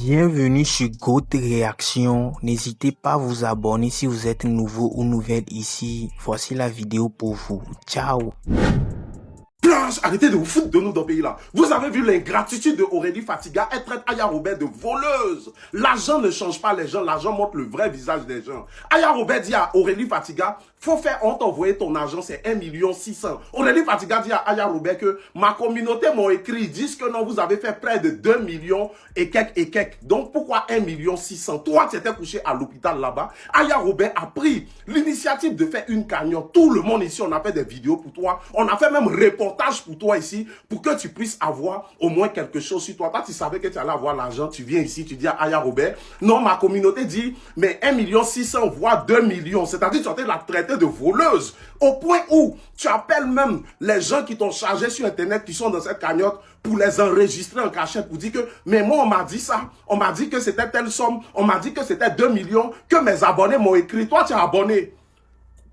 Bienvenue sur Goat Réaction. N'hésitez pas à vous abonner si vous êtes nouveau ou nouvelle ici. Voici la vidéo pour vous. Ciao. Arrêtez de vous foutre de nous dans le pays là. Vous avez vu l'ingratitude de Aurélie Fatiga. Elle traite Aya Robert de voleuse. L'argent ne change pas les gens. L'argent montre le vrai visage des gens. Aya Robert dit à Aurélie Fatiga, faut faire honte envoyer ton argent, c'est 1,6 million. Aurélie Fatiga dit à Aya Robert que ma communauté m'a écrit, ils disent que non, vous avez fait près de 2 millions et quelques. Donc pourquoi 1,6 million? Toi, tu étais couché à l'hôpital là-bas. Aya Robert a pris l'initiative de faire une cagnotte. Tout le monde ici, on a fait des vidéos pour toi. On a fait même reportage pour toi ici, pour que tu puisses avoir au moins quelque chose sur toi. Toi, tu savais que tu allais avoir l'argent, tu viens ici, tu dis à Aya Robert, non, ma communauté dit, mais 1,6 million, voire 2 millions. C'est-à-dire que tu as la traité de voleuse, au point où tu appelles même les gens qui t'ont chargé sur Internet, qui sont dans cette cagnotte, pour les enregistrer en cachette, pour dire que, mais moi, on m'a dit ça, on m'a dit que c'était telle somme, on m'a dit que c'était 2 millions, que mes abonnés m'ont écrit, toi, tu es abonné.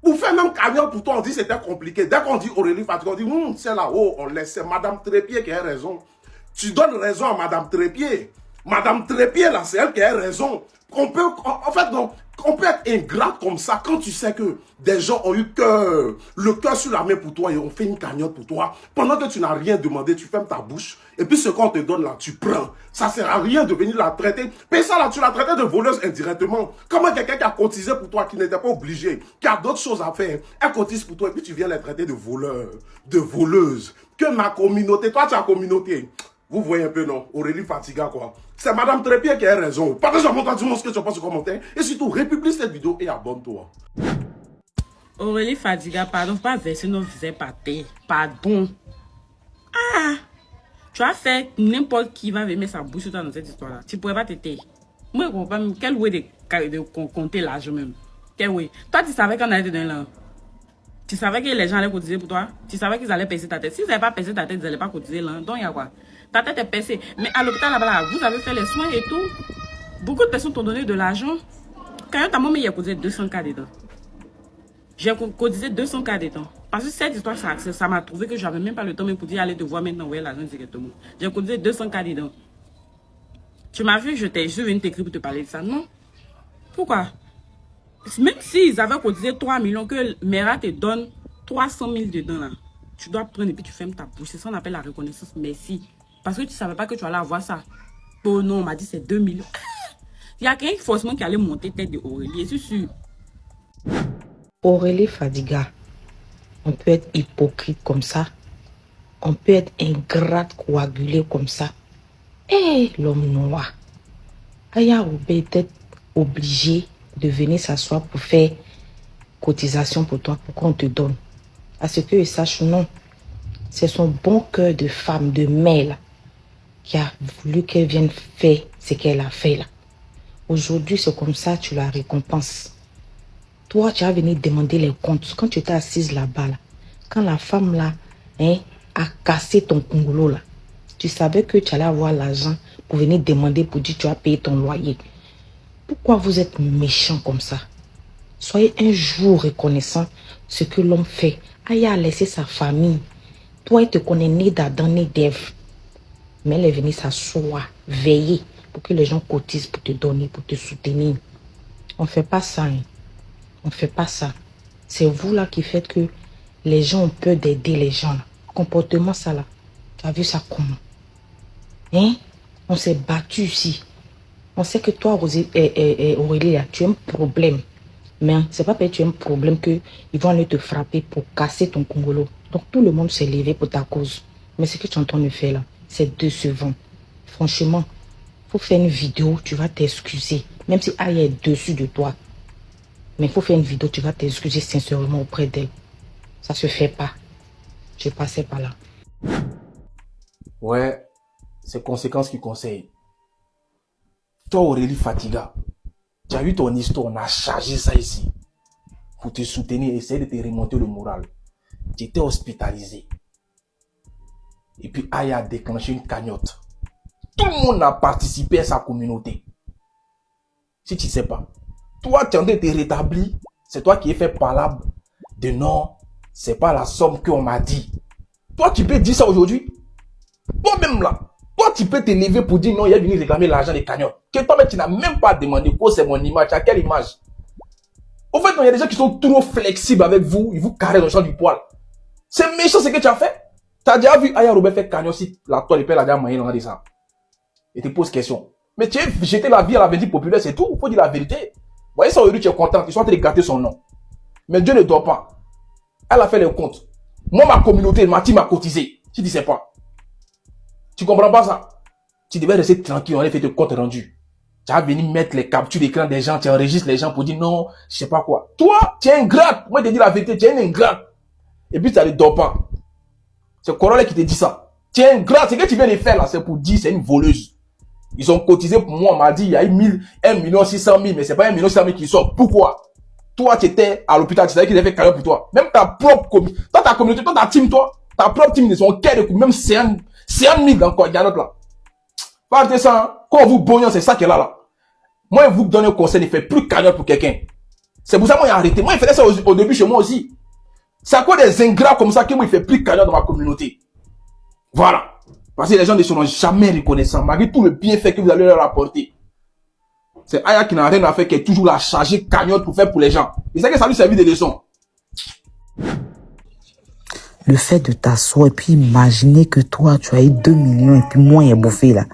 Pour faire même cagnotte pour toi, on dit que c'était compliqué. Dès qu'on dit Aurélie Fatiga, on dit, c'est là-haut, on laisse, c'est Madame Trépied qui a raison. Tu donnes raison à Madame Trépied. Madame Trépied, là, c'est elle qui a raison. On peut être ingrat comme ça quand tu sais que des gens ont eu le cœur sur la main pour toi et on fait une cagnotte pour toi. Pendant que tu n'as rien demandé, tu fermes ta bouche et puis ce qu'on te donne là, tu prends. Ça ne sert à rien de venir la traiter. Mais ça là, tu l'as traité de voleuse indirectement. Comment quelqu'un qui a cotisé pour toi, qui n'était pas obligé, qui a d'autres choses à faire, elle cotise pour toi et puis tu viens la traiter de voleur, de voleuse. Que ma communauté, toi tu as communauté. Vous voyez un peu, non? Aurélie Fatiga, quoi. C'est Madame Trépied qui a raison. Partage-moi ce que tu penses sur commentaire. Et surtout, républie cette vidéo et abonne-toi. Aurélie Fatiga, pardon, pas verser nos visées par terre. Pardon. Ah! Tu as fait n'importe qui va mettre sa bouche dans cette histoire-là. Tu pourrais pas t'aider. Moi, je comprends pas quel way de compter l'argent même. Quel way? Toi, tu savais qu'on allait te donner là. Tu savais que les gens allaient cotiser pour toi. Tu savais qu'ils allaient percer ta tête. S'ils n'avaient pas percé ta tête, ils n'allaient pas cotiser là. Donc, il y a quoi? Ta tête est percée. Mais à l'hôpital là-bas, vous avez fait les soins et tout. Beaucoup de personnes t'ont donné de l'argent. Quand ta maman, il a cotisé 200K dedans. J'ai cotisé 200K dedans. Parce que cette histoire, ça m'a trouvé que je n'avais même pas le temps même pour dire allez te voir maintenant, ouais, l'argent directement. J'ai cotisé 200K dedans. Tu m'as vu, je suis venu t'écrire pour te parler de ça. Non. Pourquoi? Même s'ils avaient cotisé 3 millions, que Mera te donne 300 000 dedans là, tu dois prendre et puis tu fermes ta bouche. C'est ça qu'on appelle la reconnaissance. Merci. Parce que tu ne savais pas que tu allais avoir ça. Oh non, on m'a dit c'est 2 millions. Il y a quelqu'un forcément qui allait monter tête de Aurélie, c'est sûr. Aurélie Fatiga, on peut être hypocrite comme ça. On peut être ingrate, coagulé comme ça. Et l'homme noir. Aya Robert était obligé de venir s'asseoir pour faire cotisation pour toi, pour qu'on te donne. À ce que je sache, non. C'est son bon cœur de femme, de mère, là, qui a voulu qu'elle vienne faire ce qu'elle a fait là. Aujourd'hui, c'est comme ça, tu la récompenses. Toi, tu as venu demander les comptes. Quand tu étais assise là-bas, là, quand la femme là a cassé ton congolo là, tu savais que tu allais avoir l'argent pour venir demander pour dire que tu as payé ton loyer. Pourquoi vous êtes méchant comme ça? Soyez un jour reconnaissant ce que l'homme fait. Aya a laissé sa famille. Toi, il te connaît né d'Adam, né d'Ève. Mais elle est venue s'asseoir, veiller pour que les gens cotisent pour te donner, pour te soutenir. On ne fait pas ça. Hein. On ne fait pas ça. C'est vous là qui faites que les gens ont peur d'aider les gens. Là. Comportement ça là. Tu as vu ça comment? Hein? On s'est battu ici. On sait que toi, Aurélie, tu as un problème. Mais c'est pas parce que tu as un problème qu'ils vont aller te frapper pour casser ton congolo. Donc tout le monde s'est levé pour ta cause. Mais ce que tu es en train de faire là, c'est décevant. Franchement, il faut faire une vidéo, tu vas t'excuser. Même si Aya est dessus de toi. Mais il faut faire une vidéo, tu vas t'excuser sincèrement auprès d'elle. Ça se fait pas. Je passais par là. Ouais, c'est conséquences qui conseillent. Toi, Aurélie Fatiga, tu as eu ton histoire, on a chargé ça ici. Pour te soutenir, essayer de te remonter le moral. Tu étais hospitalisé. Et puis Aya a déclenché une cagnotte. Tout le monde a participé à sa communauté. Si tu ne sais pas, toi tu es en train de te rétablir, c'est toi qui es fait parlable de non, c'est pas la somme qu'on m'a dit. Toi tu peux dire ça aujourd'hui? Toi-même là, Toi, tu peux t'élever pour dire non, il est venu réclamer l'argent des cagnottes. Que toi, tu n'as même pas demandé quoi, c'est mon image. Tu as quelle image? Au fait, il y a des gens qui sont trop flexibles avec vous, ils vous carrent dans le champ du poil. C'est méchant ce que tu as fait. Tu as déjà vu Aya Robert faire cagnotte si la toile, il peut la déjà manger dans des ça. Et te pose question. Mais tu as jeté la vie à la vérité populaire, c'est tout. Il faut dire la vérité. Vous voyez ça aujourd'hui, tu es content. Ils sont en train de gâter son nom. Mais Dieu ne dort pas. Elle a fait les comptes. Moi, ma communauté, ma team a cotisé. Tu dis, c'est pas. Tu comprends pas ça? Tu devais rester tranquille, on a fait de compte rendu. Tu as venu mettre les captures d'écran des gens, tu enregistres les gens pour dire non, je sais pas quoi. Toi, tu es ingrate. Moi, je te dis la vérité, tu es un ingrate. Et puis, ça ne dort pas. C'est Corolla qui te dit ça. Tu es ingrate. Ce que tu viens de faire là, c'est pour dire, c'est une voleuse. Ils ont cotisé pour moi, on m'a dit, il y a eu 1 600 000, mais c'est pas 1 600 000 qui sort. Pourquoi? Toi, tu étais à l'hôpital, tu savais qu'ils avaient fait carrière pour toi. Même ta propre communauté, toi, ta communauté, toi, ta team, toi, ta propre team, ils ont quai de coup, même c'est un 1000 encore, il y a un autre là. Pas arrêter ça, hein. Quand vous bognez, c'est ça qui est là. Moi, je vous donne un conseil, ne faites plus cagnotte pour quelqu'un. C'est pour ça que moi, j'ai arrêté. Moi, je faisais ça au début chez moi aussi. C'est à quoi des ingrats comme ça que moi, je ne fais plus cagnotte dans ma communauté. Voilà. Parce que les gens ne seront jamais reconnaissants, malgré tout le bienfait que vous allez leur apporter. C'est Aya qui n'a rien à faire, qui est toujours la chargée cagnotte pour faire pour les gens. Et c'est que ça lui servit de leçon. Le fait de t'asseoir et puis imaginer que toi, tu as eu 2 millions et puis moi, il est bouffé là.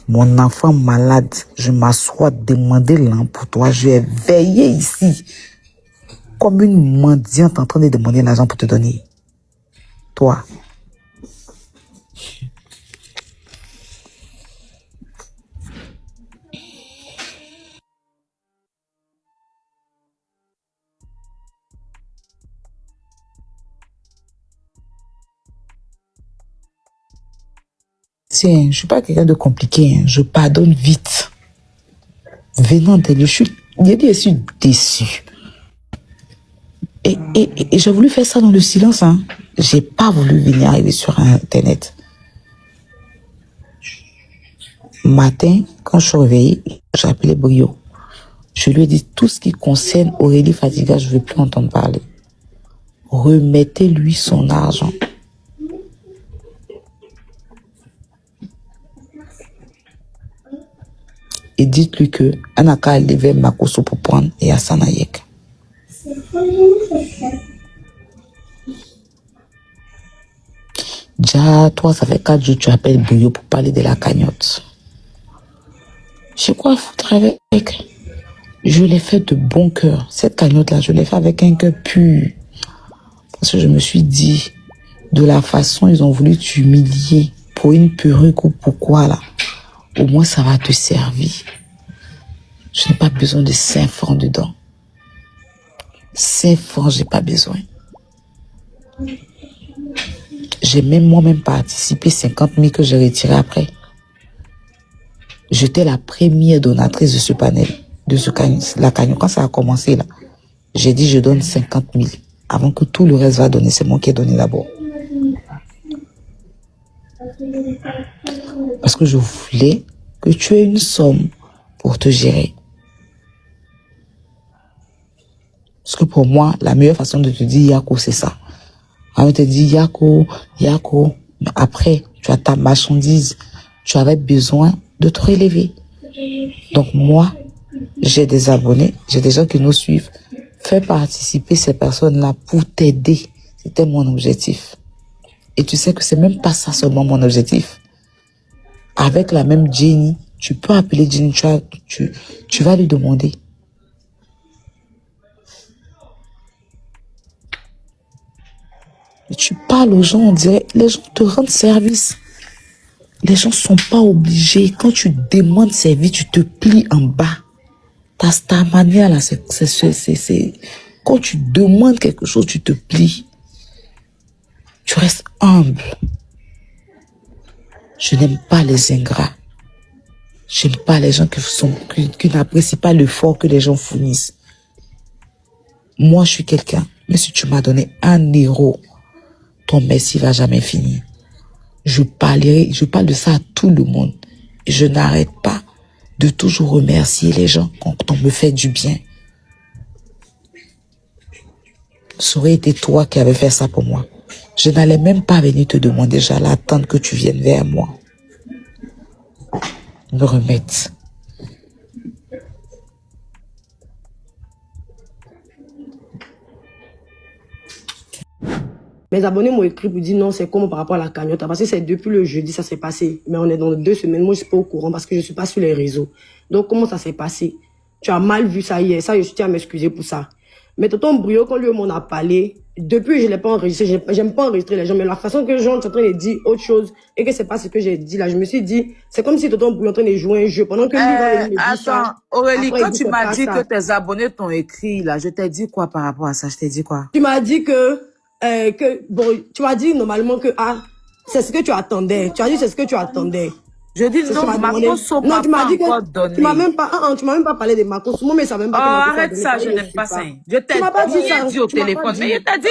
Mon enfant malade, je m'assois demander l'argent pour toi. Je vais veiller ici comme une mendiante en train de demander l'argent pour te donner. Toi. Tiens, je suis pas quelqu'un de compliqué, hein. Je pardonne vite. Venant d'elle, je suis déçu. Et j'ai voulu faire ça dans le silence, hein. J'ai pas voulu venir arriver sur Internet. Matin, quand je suis réveillée, j'ai appelé Brio. Je lui ai dit tout ce qui concerne Aurélie Fadiga, je ne veux plus entendre parler. Remettez-lui son argent. Et dites-lui que Anaka elle devait Makoso pour prendre et Asanayek. Déjà, toi, ça fait 4 jours que tu appelles Bouillot pour parler de la cagnotte. Je sais quoi foutre avec. Je l'ai fait de bon cœur. Cette cagnotte-là, je l'ai fait avec un cœur pur. Parce que je me suis dit, de la façon ils ont voulu t'humilier pour une perruque ou pourquoi là, au moins ça va te servir. Je n'ai pas besoin de 5 francs dedans. 5 francs, j'ai pas besoin. J'ai même moi-même participé 50 000 que j'ai retiré après. J'étais la première donatrice de ce panel, de ce cagnotte. La cagnotte, quand ça a commencé là, j'ai dit je donne 50 000 avant que tout le reste va donner. C'est moi qui ai donné d'abord. Parce que je voulais que tu aies une somme pour te gérer. Parce que pour moi, la meilleure façon de te dire Yako, c'est ça. On te dit Yako, Yako. Mais après, tu as ta marchandise. Tu avais besoin de te relever. Donc moi, j'ai des abonnés, j'ai des gens qui nous suivent. Fais participer ces personnes-là pour t'aider. C'était mon objectif. Et tu sais que c'est même pas ça seulement mon objectif. Avec la même Jenny, tu peux appeler Jenny, tu vas lui demander. Et tu parles aux gens, on dirait, les gens te rendent service. Les gens sont pas obligés. Quand tu demandes service, tu te plies en bas. T'as ta manière là, c'est quand tu demandes quelque chose, tu te plies. Tu restes humble. Je n'aime pas les ingrats. J'aime pas les gens qui n'apprécient pas l'effort que les gens fournissent. Moi, je suis quelqu'un. Mais si tu m'as donné 1 euro, ton merci va jamais finir. Je parle de ça à tout le monde. Et je n'arrête pas de toujours remercier les gens quand on me fait du bien. Ça aurait été toi qui avais fait ça pour moi. Je n'allais même pas venir te demander, j'allais attendre que tu viennes vers moi. Me remettre. Mes abonnés m'ont écrit pour dire non, c'est comment par rapport à la cagnotte. Parce que c'est depuis le jeudi, ça s'est passé. Mais on est dans 2 semaines. Moi, je suis pas au courant parce que je suis pas sur les réseaux. Donc, comment ça s'est passé? Tu as mal vu ça hier. Ça, je tiens à m'excuser pour ça. Mais tonton Brio, quand lui m'en a parlé, depuis, je l'ai pas enregistré. J'aime pas enregistrer les gens. Mais la façon que les gens sont en train de dire autre chose et que c'est pas ce que j'ai dit là, je me suis dit, c'est comme si tonton Brio est en train de jouer un jeu pendant que lui va venir me dire ça. Attends, Aurélie, Après, quand il dit tu c'est m'as pas dit ça. que tes abonnés t'ont écrit, là, je t'ai dit quoi par rapport à ça? Je t'ai dit quoi? Tu m'as dit bon, tu m'as dit normalement que, c'est ce que tu attendais. Tu as dit c'est ce que tu attendais. Je dis C'est ce que non, tu m'as demandé. Makoso Non, m'a tu m'as pas dit encore que, donné. tu m'as même pas parlé de Makoso. Moi, mais ça même pas Oh, que Makoso a arrête donné, ça, parce je que n'aime suis pas ça. Je Tu t'ai m'as pas dit bien ça. dit au Tu m'as pas téléphone. dit. Mais il t'a dit,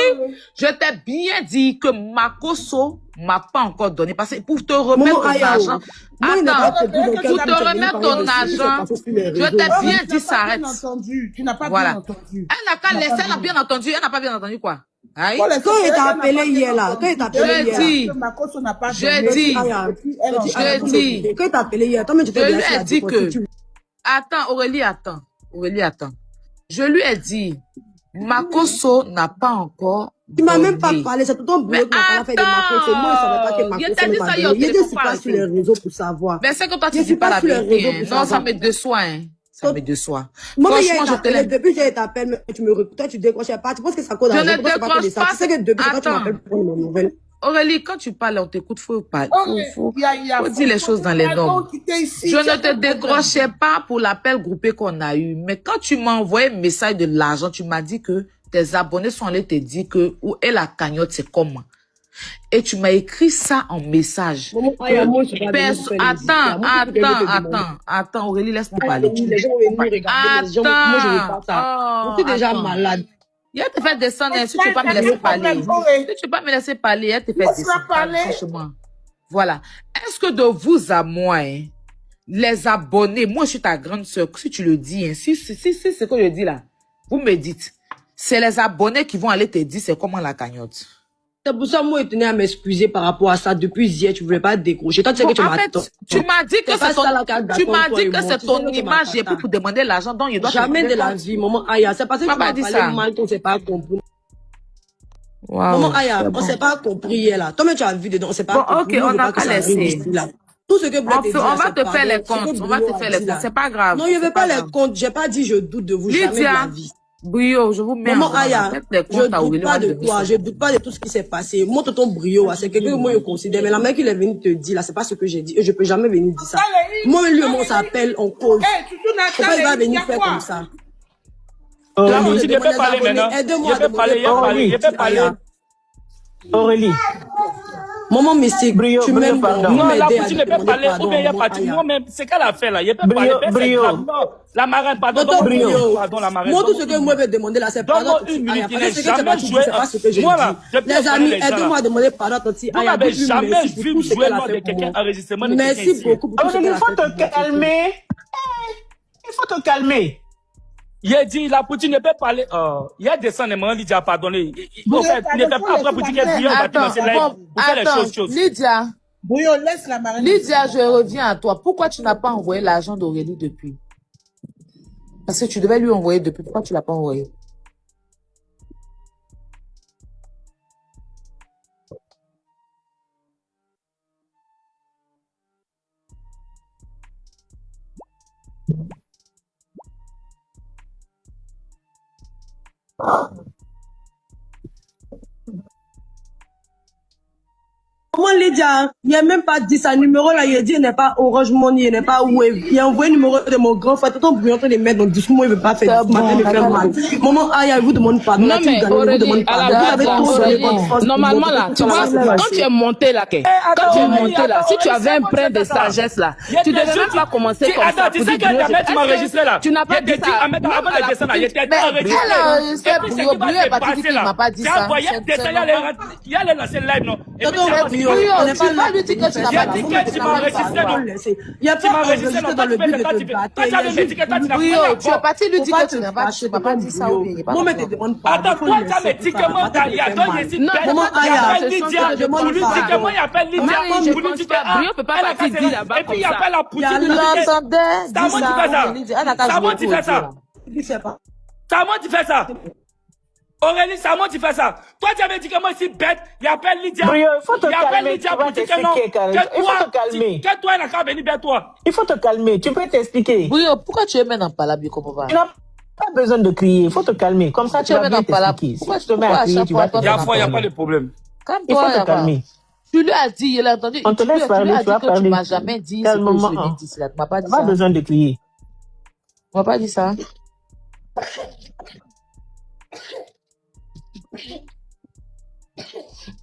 je t'ai bien dit que Makoso m'a pas encore donné. Parce que pour te remettre Maman ton Ayao, argent. moi, il n'est pas Attends, compris dans quel pour but te tu as venu remettre parler ton de ce qui s'est argent, passé sur les je réseaux. t'ai bien Tu dit, n'as ça pas arrête. bien entendu. Tu n'as pas Voilà. bien entendu. Elle n'a qu'à laisser, elle a bien entendu. Elle n'a pas bien entendu quoi? Aïe. Quand il t'a appelé hier là, quand il t'a appelé Je hier. dis. Makoso n'a pas Je donné. dis. Je dis. Quand il t'a appelé hier, toi, mais tu t'es Je lui bien ai assis dit là, que. tu- Attends, Aurélie, attends. Aurélie, attends. Je lui ai dit, Makoso n'a pas encore. Tu m'as même pas donné. parlé, c'est tout ton Mais boulot qui m'a parlé de Makoso. Moi, je savais pas que attends, Makoso il t'a dit ne ça pas hier au donné. Je ne téléphone, suis pas pas sur les arrêter. réseaux pour savoir. Mais c'est que toi, Je tu suis dis pas pas la sur les vérité. réseaux Hein. pour Non, ça savoir. me déçoit. Hein. Ça me déçoit. Moi, hier, Franchement, il je t'a te appelé, l'aime. depuis que je t'appelle, tu me recrutes, toi, tu décrochais pas. Tu penses que ça cause Je à ne la pas que décroche de ça. pas. Tu sais que depuis que toi, tu Attends. m'appelles pour prendre mes nouvelles. Aurélie, quand tu parles, on t'écoute, faut dire les choses dans les normes. Je Je ne te décrochais pas pour l'appel groupé qu'on a eu. Mais quand tu m'as envoyé un message de l'argent, tu m'as dit que tes abonnés sont allés te dire que où est la cagnotte, c'est comment. Et tu m'as écrit ça en message. Maman, moi, je suis pas venue pour faire les histoires. Attends, Aurélie, laisse-moi parler. Les gens vont venir regarder les gens. Moi, je veux pas ça. Je suis déjà malade. Elle te fait descendre, si tu ne peux pas me laisser parler. Si tu ne peux pas me laisser parler, elle te fait descendre. Franchement. Voilà. Est-ce que de vous à moi, hein, les abonnés, moi je suis ta grande sœur, si tu le dis, hein, si c'est ce que je dis là, vous me dites, c'est les abonnés qui vont aller te dire c'est comment la cagnotte. C'est pour ça, moi, je tenais à m'excuser par rapport à ça. Depuis hier, tu voulais pas décrocher. Toi, tu sais que tu En m'as fait, tu m'as dit que c'est ton, tu m'as dit que c'est ton image, j'ai pris pour demander l'argent, donc il doit jamais de la vie, maman Aya. C'est parce que tu m'as dit parlé ça. mal qu'on s'est pas compris. Wow, Maman Aya, on s'est pas compris hier là. Toi, mais tu as vu dedans, on s'est pas Bon, compris. ok, Nous, on veut n'a pas que qu'à ça arrive laisser. ici, là. Tout ce que Bleu te dit, on là, va c'est te pas faire vrai. les Ce que comptes, on va Bruno te a faire les dit, comptes, là. c'est pas grave. Non, je veux c'est pas grave. les comptes. J'ai pas dit je doute de vous, jamais de la Lydia, vie. Brio, je vous mets Maman en Aya, faites les je comptes à doute Aurélie, pas on va de donner toi, ça. je doute pas de tout ce qui s'est passé. Moi, tonton Brio, c'est quelqu'un que moi je considère, mais la mec il est venu te dire là, c'est pas ce que j'ai dit, et je peux jamais venir dire ça. Moi, lui, on s'appelle, on cause. Pourquoi il va venir faire comme ça? Là, on Aurélie, se je peux demande les parler abonnés, maintenant. aidez-moi Je à peux parler, demander je peux parler. Aurélie, Maman Mystique, Brio, tu Brio, m'aimes, pardon. vous Non, la m'aidez à poutine ne peut demander parler, ou pardon, bien il y a maman pas tout. Aya. Moi-même, c'est qu'elle a fait là. Il peut Brio, parler, c'est Brio. grave. Non, la marraine, pardon, Tonton donne-moi une Brio, minute, pardon, la marraine. moi tout ce donne-moi que une moi minute. vais demander là, c'est pardon Donne-moi à Toti une Aya. minute, il Parce n'est que ce que tu jamais m'as dit, joué. c'est pas ce que j'ai Moi là, dit. je peux Les connaître amis, les gens aidez-moi là. à demander pardon à Toti Vous Aya. n'avez Dites-lui jamais merci pour vu tout me ce jouer qu'elle a lors de fait pour quelqu'un, moi. enregistrement de quelqu'un Merci ici. beaucoup pour tout ce Aurélie, qu'elle il a faut fait pour te moi. calmer. Il faut te calmer. Il a dit, la poutine ne peut parler. Il y a des sons, il dit, pardonné. En fait, ne fait pas après pour dire qu'elle va te lancer live pour faire les choses. Lydia, Bouillon, laisse la marraine. Lydia, je reviens à toi. Pourquoi tu n'as pas envoyé l'argent d'Aurélie depuis? Parce que tu devais lui envoyer depuis. Pourquoi tu l'as pas envoyé? Comment Lydia, il n'a même pas dit ça, numéro là, il a dit, il n'est pas Orange Money, il n'est pas Wave. Il a envoyé le numéro de mon grand frère, tout en train de les mettre dans le discours, moi, il ne veut pas faire du mal, il me fait mal. Maman, Aya, vous demande pardon. Non, mais Aurélie, à la base, normalement là, tu vois, quand tu es monté là, quand tu es monté là, si tu avais un brin de sagesse là, tu devais même pas commencer comme ça. Tu sais que tu m'as enregistré là. Tu n'as pas dit ça. Avant de descendre là, il était enregistré. Elle a enregistré, Brio, elle a pas dit qu'il m'a pas dit ça. Il y a les lancers live, non? Et puis, Tonton Brio, on n'est pas là. lui dire que tu n'as pas J'ai dit que tu m'as enregistré Il y a Tu m'as pas enregistré, non, dans le but de quand te tu battre. quand tu avais me dit que toi, tu n'as Brio, pas tu es parti lui Faut dire pas que tu te n'as pas, fâcher, tu m'as pas dit ça ou bien. Moi, mais te demande pas. Attends, toi, tu as mes tickets, il y a deux Yézid Non, bêtes, maman, il y Aya, a ce sont Lydia, que je demande pour lui pas. dire que moi, il appelle Lydia, Marie, je pour lui pense dire que, pas. Brio peut pas elle a partir cassé dire là-bas et puis comme il ça. appelle la Il y a poutine. L'entendais, C'est à moi qui fais ça. C'est à moi qui fais ça. Je sais pas. C'est à moi qui fais ça. Aurélie, c'est à moi qui fais ça. Toi, tu avais dit que moi, ici, bête, il appelle Lydia. Brio, il faut te Il appelle calmer, Lydia tu vas pour dire que non. t'expliquer, Karen. Il faut te calmer. Que toi, elle n'a qu'à venir vers toi. Il faut te calmer, tu peux t'expliquer. Brio, pourquoi tu es maintenant pas là, Brio, comment va? Tu n'as pas besoin de crier, il faut te calmer. Comme ça, tu vas bien t'expliquer. Si tu te mets à crier, tu vas te Il y a pas de problème. Il faut te calmer. Tu lui as dit, il a entendu. On te Tu lui laisse as parler, dit tu vas que tu parler. m'as jamais dit ce que Calmement, je lui ai hein. dit. Tu m'as pas dit Pas ça. besoin de crier. On m'a pas dit ça.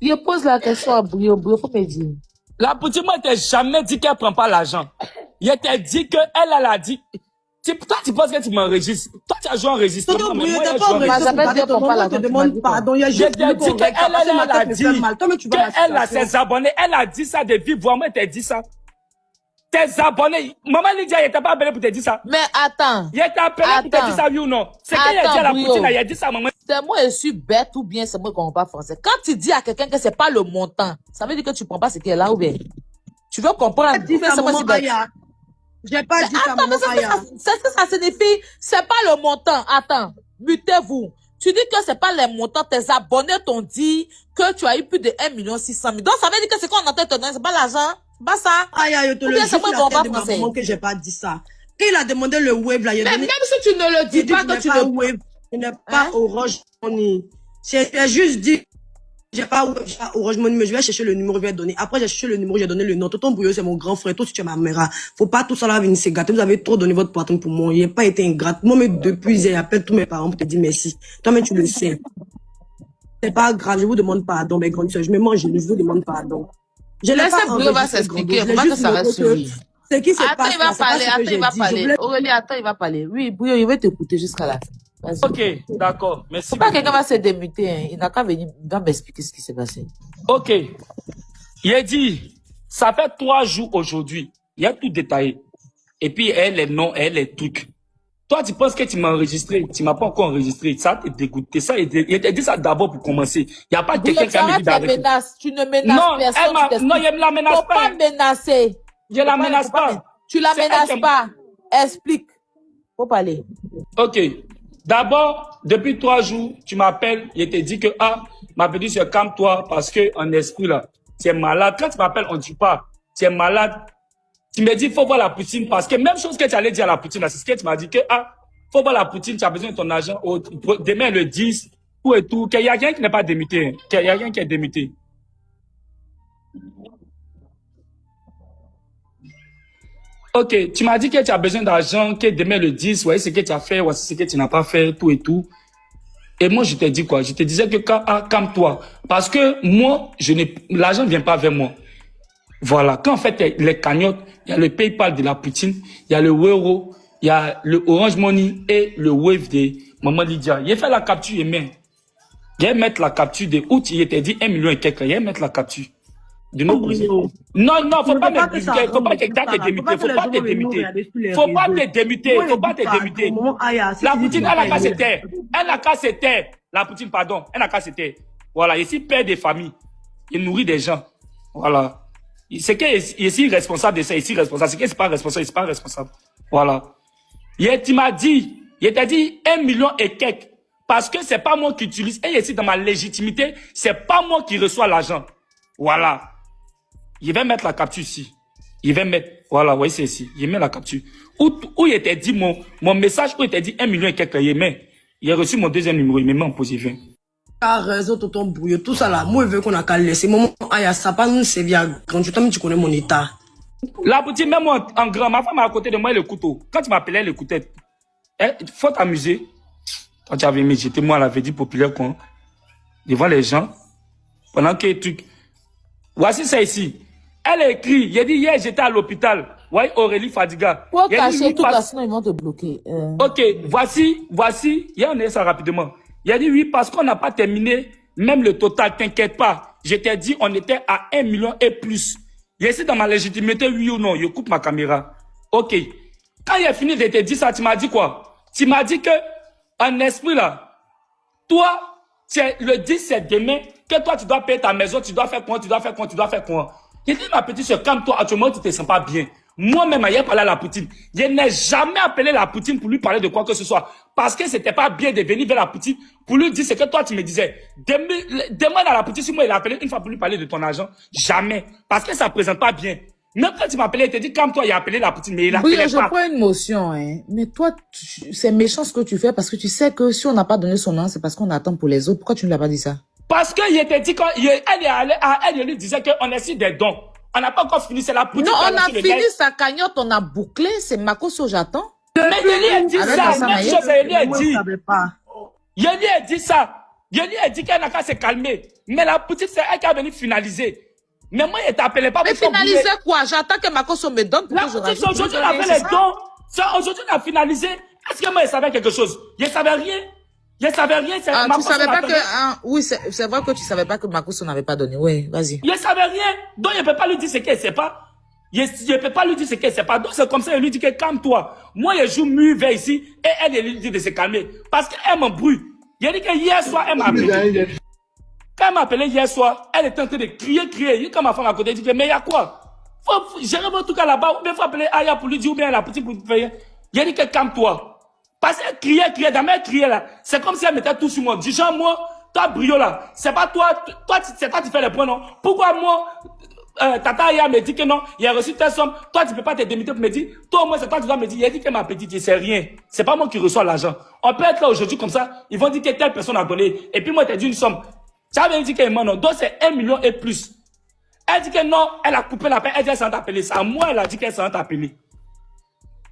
Il pose la question à Brio. Brio, faut me dire. La poutine, moi, t'ai jamais dit qu'elle prend pas l'argent. Il t'a dit que elle a dit. Toi, tu penses que tu m'enregistres. Toi, tu as joué en enregistrement. Tonton mais Brio, moi, t'as j'ai pas joué en enregistré Ça pour veut parler, dire ton qu'on maman parle te à demande pardon. Il y a Je juste t'ai dit qu'elle a dit. Toi-même, tu vas Qu'elle a ses abonnés. Elle a dit ça de vive voix. Moi, t'as dit ça. Tes abonnés. Maman Lydia, il t'a pas appelé pour te dire ça. Mais attends. Il t'a appelé pour te dire ça, oui ou non? C'est qu'il a dit à la Brio. poutine, il a dit ça, maman. C'est moi, je suis bête ou bien c'est moi qui comprends pas français. Quand tu dis à quelqu'un que c'est pas le montant, ça veut dire que tu prends pas ce qui est là ou bien. Tu veux comprendre? Dis ça, C'est moi maman si bête. Aya. J'ai pas dit ça, Attends, mais maman Aya. c'est ce que ça signifie. C'est pas le montant. Attends, mutez-vous. Tu dis que c'est pas les montants. Tes abonnés t'ont dit que tu as eu plus de 1 600 000. Donc ça veut dire que c'est qu'on entend te donner, c'est pas l'argent. C'est pas ça. Aya, je te Ou le bien dis, c'est moi sur qui la comprends tête de ma français. maman que j'ai pas dit ça. Quand il a demandé le wave, là, il a Mais donné... même si tu ne le dis Il dit pas, que que tu tu n'es pas le... wave, tu n'es pas Hein? Orange Money. J'ai juste dit, j'ai pas wave, j'ai pas Orange Money, mais je vais chercher le numéro, je vais donner. Après, j'ai cherché le numéro, j'ai donné le nom. Tonton Brio, c'est mon grand frère. Toi, si tu es ma mère, faut pas tout ça là venir se gâter. Vous avez trop donné votre patron pour moi. Il n'a pas été ingrat. Moi, mais depuis, j'appelle tous mes parents pour te dire merci. Toi-même, tu le sais. C'est pas grave, je vous demande pardon, mes grandes soeurs. Je me mange, je vous demande pardon. Je l'ai Laissez pas Brio va enregistré, s'expliquer. Grand-mère. Je l'ai Comment que juste ça reste montré sur que lui? ce qui se Attends, passe, il va là, c'est pas parler, ce que attends, j'ai il va dit. Je parler. voulais- Aurélie, attends, il va parler. Oui, Brio, il va t'écouter jusqu'à la fin. Vas-y. Ok, d'accord. Merci. Faut pas beaucoup. quelqu'un va se démuter, hein. Il n'a qu'à venir, il va m'expliquer ce qui s'est passé. Ok. Il a dit, ça fait 3 jours aujourd'hui. Il y a tout détaillé. Et puis, elle les noms, elle les trucs. Toi, tu penses que tu m'as enregistré. Tu m'as pas encore enregistré. Ça t'est dégoûté. Ça, il t'a dit ça d'abord pour commencer. Il n'y a pas Brio, quelqu'un tu qui a me dit arrêtes les d'arrêter. menaces. Tu ne menaces Non, personne. elle m'a, tu t'expliques. non, il me la menace Faut pas pas. menacer. Je la Faut menace faut pas. Tu la C'est elle menaces qui- pas. Explique. Faut parler. Ok. D'abord, depuis 3 jours, tu m'appelles, je te dis que, ma petite soeur, calme-toi, parce que, en esprit, là, tu es malade. Quand tu m'appelles, on ne dit pas, tu es malade. Tu me dis, faut voir la poutine, parce que même chose que tu allais dire à la poutine, là, c'est ce que tu m'as dit que, faut voir la poutine, tu as besoin de ton argent, demain le 10, tout et tout, qu'il y a rien qui n'est pas démuté, hein, qu'il y a rien qui est démuté. Ok, tu m'as dit que tu as besoin d'argent, que demain le 10, voyez ce que tu as fait, voici ce que tu n'as pas fait, tout et tout. Et moi, je t'ai dit quoi? Je te disais que calme-toi. Parce que moi, l'argent ne vient pas vers moi. Voilà. Quand en fait, les cagnottes, il y a le PayPal de la poutine, il y a le Euro, il y a le Orange Money et le Wave de Maman Lydia. Il a fait la capture, il met. Il a mettre la capture de août, il était dit 1 million et quelques. Il a mettre la capture. De nos cousins. Non, faut pas me démuter. Faut pas que tu te démuter. Faut pas te démuter. Faut pas te démuter. Faut pas te démuter. La poutine, elle a qu'à se taire. Elle a qu'à se taire. La poutine, pardon. Elle a qu'à se taire. Voilà. Ici, père des familles. Il nourrit des gens. Voilà. C'est que ici responsable de ça, ici responsable. C'est que c'est pas responsable, c'est pas responsable. Voilà. Tu m'as dit, il t'a dit 1 million et quelques. Parce que c'est pas moi qui utilise. Et ici, dans ma légitimité, c'est pas moi qui reçois l'argent. Voilà. Il va mettre la capture ici. Il va mettre, voilà, voyez, c'est ici. Il met la capture. Où il t'a dit mon message, où il t'a dit 1 million et quelques, il a reçu mon deuxième numéro, il me met en position. T'as raison, tonton Brouillot, tout ça là, moi, je veux qu'on a qu'à laisser. Maman, Aya, ça pas nous servir à grand. Tu connais mon état. La poutine, même moi, en grand, ma femme est à côté de moi, le couteau. Quand tu m'appelais, elle écoutait. Faut t'amuser. Quand tu avais mis, j'étais moi, elle avait dit populaire, quoi. Devant les gens. Pendant que truc. Voici ça ici. Elle a écrit, il a dit, hier, j'étais à l'hôpital. Ouais, Aurélie Fadiga. Pour cacher tout ça, sinon ils vont te bloquer. Ok, voici, il y a un ça rapidement. Il a dit oui, parce qu'on n'a pas terminé même le total, t'inquiète pas. je t'ai dit, on était à 1 million et plus. Je suis dans ma légitimité, oui ou non. Je coupe ma caméra. Ok. Quand il a fini de te dire ça, tu m'as dit quoi? Tu m'as dit que, en esprit là, toi, le 10 c'est demain, que toi tu dois payer ta maison, tu dois faire quoi, tu dois faire quoi, tu dois faire quoi. J'ai dit, ma petite soeur, calme-toi, actuellement tu te sens pas bien. Moi-même, hier, parlé à la Poutine. Je n'ai jamais appelé la Poutine pour lui parler de quoi que ce soit. Parce que c'était pas bien de venir vers la Poutine pour lui dire ce que toi tu me disais. Demande à la Poutine si moi il a appelé une fois pour lui parler de ton argent. Jamais. Parce que ça présente pas bien. Même quand tu m'appelais, il te dit, calme-toi, il a appelé la Poutine, mais il appelait pas. Je prends une motion, hein. Mais toi, c'est méchant ce que tu fais parce que tu sais que si on n'a pas donné son nom, c'est parce qu'on attend pour les autres. Pourquoi tu ne l'as pas dit ça? Parce qu'il était dit elle lui disait qu'on est sur des dons. On n'a pas encore fini, c'est la Poutine. Non, on a fini sa cagnotte, on a bouclé, c'est Makosso, j'attends. Mais je lui ai dit ça, même chose, je lui ai dit. Je lui ai dit ça. Je lui ai dit qu'elle n'a qu'à se calmer. Mais la Poutine, c'est elle qui a venu finaliser. Mais moi, il t'appelait pas pour mais finaliser quoi? J'attends que Makosso me donne pour que je rajoute. Aujourd'hui, on a fait les dons. Aujourd'hui, on a finalisé. Est-ce que moi, je savais quelque chose? Je ne savais rien. Je ne savais rien. Tu savais pas que, oui, c'est vrai que tu savais pas que Makosso n'avait pas donné. Oui, vas-y. Je ne savais rien. Donc, je ne peux pas lui dire ce qu'elle ne sait pas. Je ne peux pas lui dire ce qu'elle ne sait pas. Donc, c'est comme ça, je lui dis que calme-toi. Moi, je joue mieux vers ici et elle lui dit de se calmer. Parce qu'elle m'embrouille. Je dit que hier soir, elle m'a appelé. Quand elle m'a appelé hier soir, elle était en train de crier. Quand ma femme à côté, elle dit que, mais il y a quoi? Faut gérer votre cas là-bas, ou bien faut appeler Aya pour lui dire, ou bien la petite pour te faire. J'ai dit que calme-toi. Parce qu'elle criait, jamais elle criait là. C'est comme si elle mettait tout sur moi. Du genre, moi, toi, Brio là, c'est pas toi, c'est toi qui fais les points, non? Pourquoi moi, Tata Aya me dit que non, il a reçu telle somme, toi tu peux pas te délimiter pour me dire, toi au moins c'est toi qui dois me dire, il a dit que ma petite, c'est rien. C'est pas moi qui reçois l'argent. On peut être là aujourd'hui comme ça, ils vont dire que telle personne a donné, et puis moi t'as dit une somme. Tu avais dit que non, donc c'est 1 million et plus. Elle dit que non, elle a coupé l'appel, elle dit qu'elle s'en est appelée. C'est à moi, elle a dit qu'elle s'en est appelée.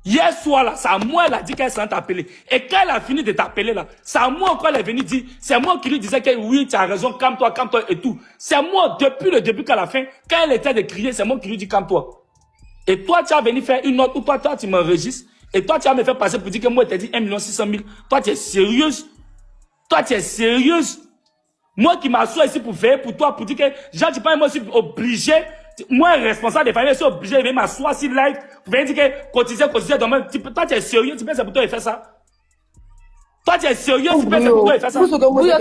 Hier soir là, c'est à moi, elle a dit qu'elle s'en est appelée. Et quand elle a fini de t'appeler là, c'est à moi encore, elle est venue dire, c'est moi qui lui disais que oui, tu as raison, calme-toi et tout. C'est moi, depuis le début qu'à la fin, quand elle était de crier, c'est moi qui lui dis calme-toi. Et toi, tu as venu faire une note, ou toi, tu m'enregistres, et toi, tu as me fait passer pour dire que moi, je t'ai dit 1 600 000. Toi, tu es sérieuse? Toi, tu es sérieuse? Moi qui m'assois ici pour veiller pour toi, pour dire que, genre, tu penses, moi, je suis obligé, moi, responsable des familles, je suis obligé de venir m'asseoir sur live, pour venir dire que, cotiser, demain, toi, tu es sérieux, tu penses que c'est pour toi de faire ça? Toi, tu es sérieux, tu penses que c'est pour toi de faire ça? Oui,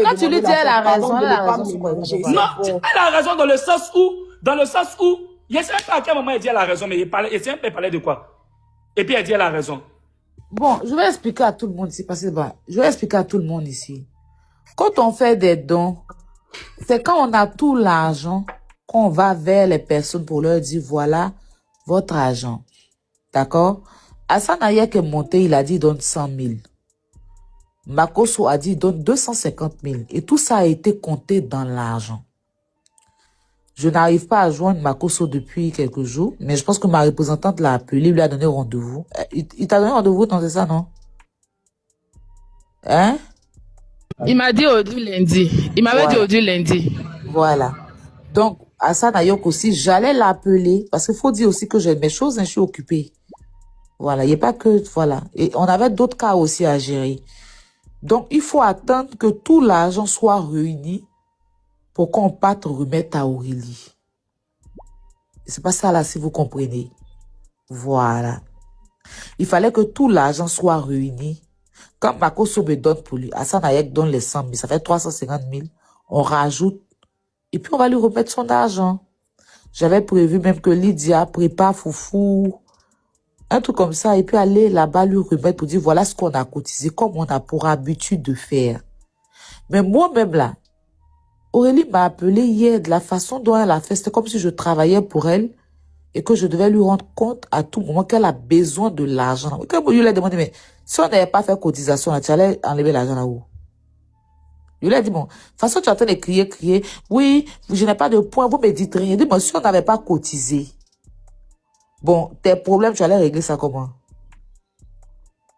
quand tu lui dis, elle a raison, Non, elle a raison dans le sens où, je sais même pas à quel moment elle dit elle a raison, mais elle sait même pas parler de quoi. Et puis elle dit elle a raison. Bon, je vais expliquer à tout le monde ici, parce que je vais expliquer à tout le monde ici. Quand on fait des dons, c'est quand on a tout l'argent qu'on va vers les personnes pour leur dire, voilà votre argent. D'accord? Hassan Ayek est monté, il a dit, il donne 100 000. Makosso a dit, il donne 250 000. Et tout ça a été compté dans l'argent. Je n'arrive pas à joindre Makosso depuis quelques jours, mais je pense que ma représentante l'a appelé, lui a donné rendez-vous. Il t'a donné rendez-vous, non, c'est ça, non? Hein? Il m'a dit aujourd'hui lundi. Il m'avait dit aujourd'hui lundi. Voilà. Donc, Hassan Ayok aussi, j'allais l'appeler, parce qu'il faut dire aussi que j'ai mes choses, je suis occupée. Voilà, il n'y a pas que, voilà. Et on avait d'autres cas aussi à gérer. Donc, il faut attendre que tout l'argent soit réuni pour qu'on parte remettre à Aurélie. C'est pas ça là, si vous comprenez. Voilà. Il fallait que tout l'argent soit réuni. Quand Makosso me donne pour lui, Hassan Ayek donne les 100 000, ça fait 350 000. On rajoute. Et puis on va lui remettre son argent. J'avais prévu même que Lydia prépare Foufou. Un truc comme ça. Et puis aller là-bas lui remettre pour dire voilà ce qu'on a cotisé, comme on a pour habitude de faire. Mais moi-même là, Aurélie m'a appelé hier de la façon dont elle a fait. C'était comme si je travaillais pour elle et que je devais lui rendre compte à tout moment qu'elle a besoin de l'argent. Quand je lui ai demandé, mais si on n'avait pas fait cotisation, là, tu allais enlever l'argent là-haut. Je lui ai dit, bon, de toute façon, tu es en train de crier. Oui, je n'ai pas de points, vous me dites rien. Dis-moi, si on n'avait pas cotisé, bon, tes problèmes, tu allais régler ça comment?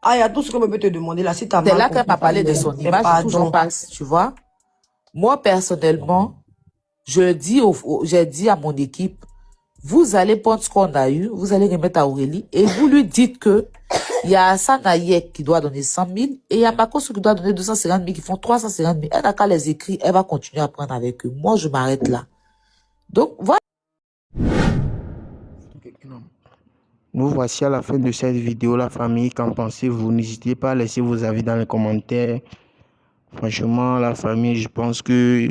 Ah, il y a tout ce que je peux te demander là. Si t'as c'est là qu'elle m'a parlé de son image, toujours passe, tu vois. Moi, personnellement, j'ai dit à mon équipe, vous allez prendre ce qu'on a eu, vous allez remettre à Aurélie, et vous lui dites que il y a Hassan Ayek qui doit donner 100 000, et il y a Makosso qui doit donner 250 000, qui font 350 000. Elle n'a qu'à les écrire, elle va continuer à prendre avec eux. Moi, je m'arrête là. Donc, voilà. Nous voici à la fin de cette vidéo, la famille. Qu'en pensez-vous? N'hésitez pas à laisser vos avis dans les commentaires. Franchement, la famille, je pense que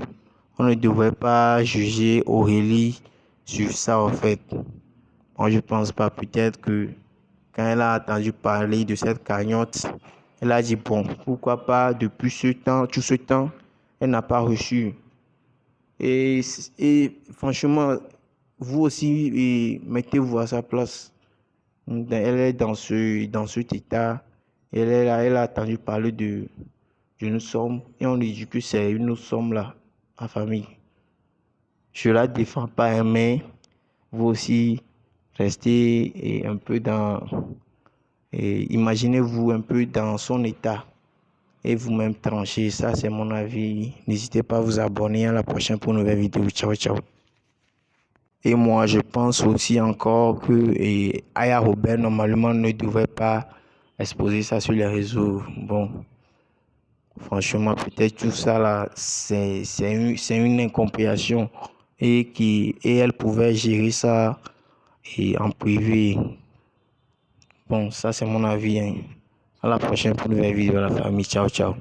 on ne devrait pas juger Aurélie sur ça, en fait. Moi, je pense pas. Peut-être que quand elle a entendu parler de cette cagnotte, elle a dit, bon, pourquoi pas, depuis tout ce temps, elle n'a pas reçu. Et franchement, vous aussi, mettez-vous à sa place. Elle est dans cet état. Elle a entendu parler d'une somme et on lui dit que c'est une autre somme là, en famille. Je la défends pas, mais vous aussi restez un peu imaginez-vous un peu dans son état et vous-même tranchez. Ça, c'est mon avis. N'hésitez pas à vous abonner. À la prochaine pour une nouvelle vidéo. Ciao, ciao. Et moi, je pense aussi encore que Aya Robert, normalement, ne devrait pas exposer ça sur les réseaux. Bon, franchement, peut-être tout ça là, c'est une incompréhension et elle pouvait gérer ça en privé. Bon, ça c'est mon avis. Hein. À la prochaine pour une nouvelle vidéo, la famille. Ciao, ciao.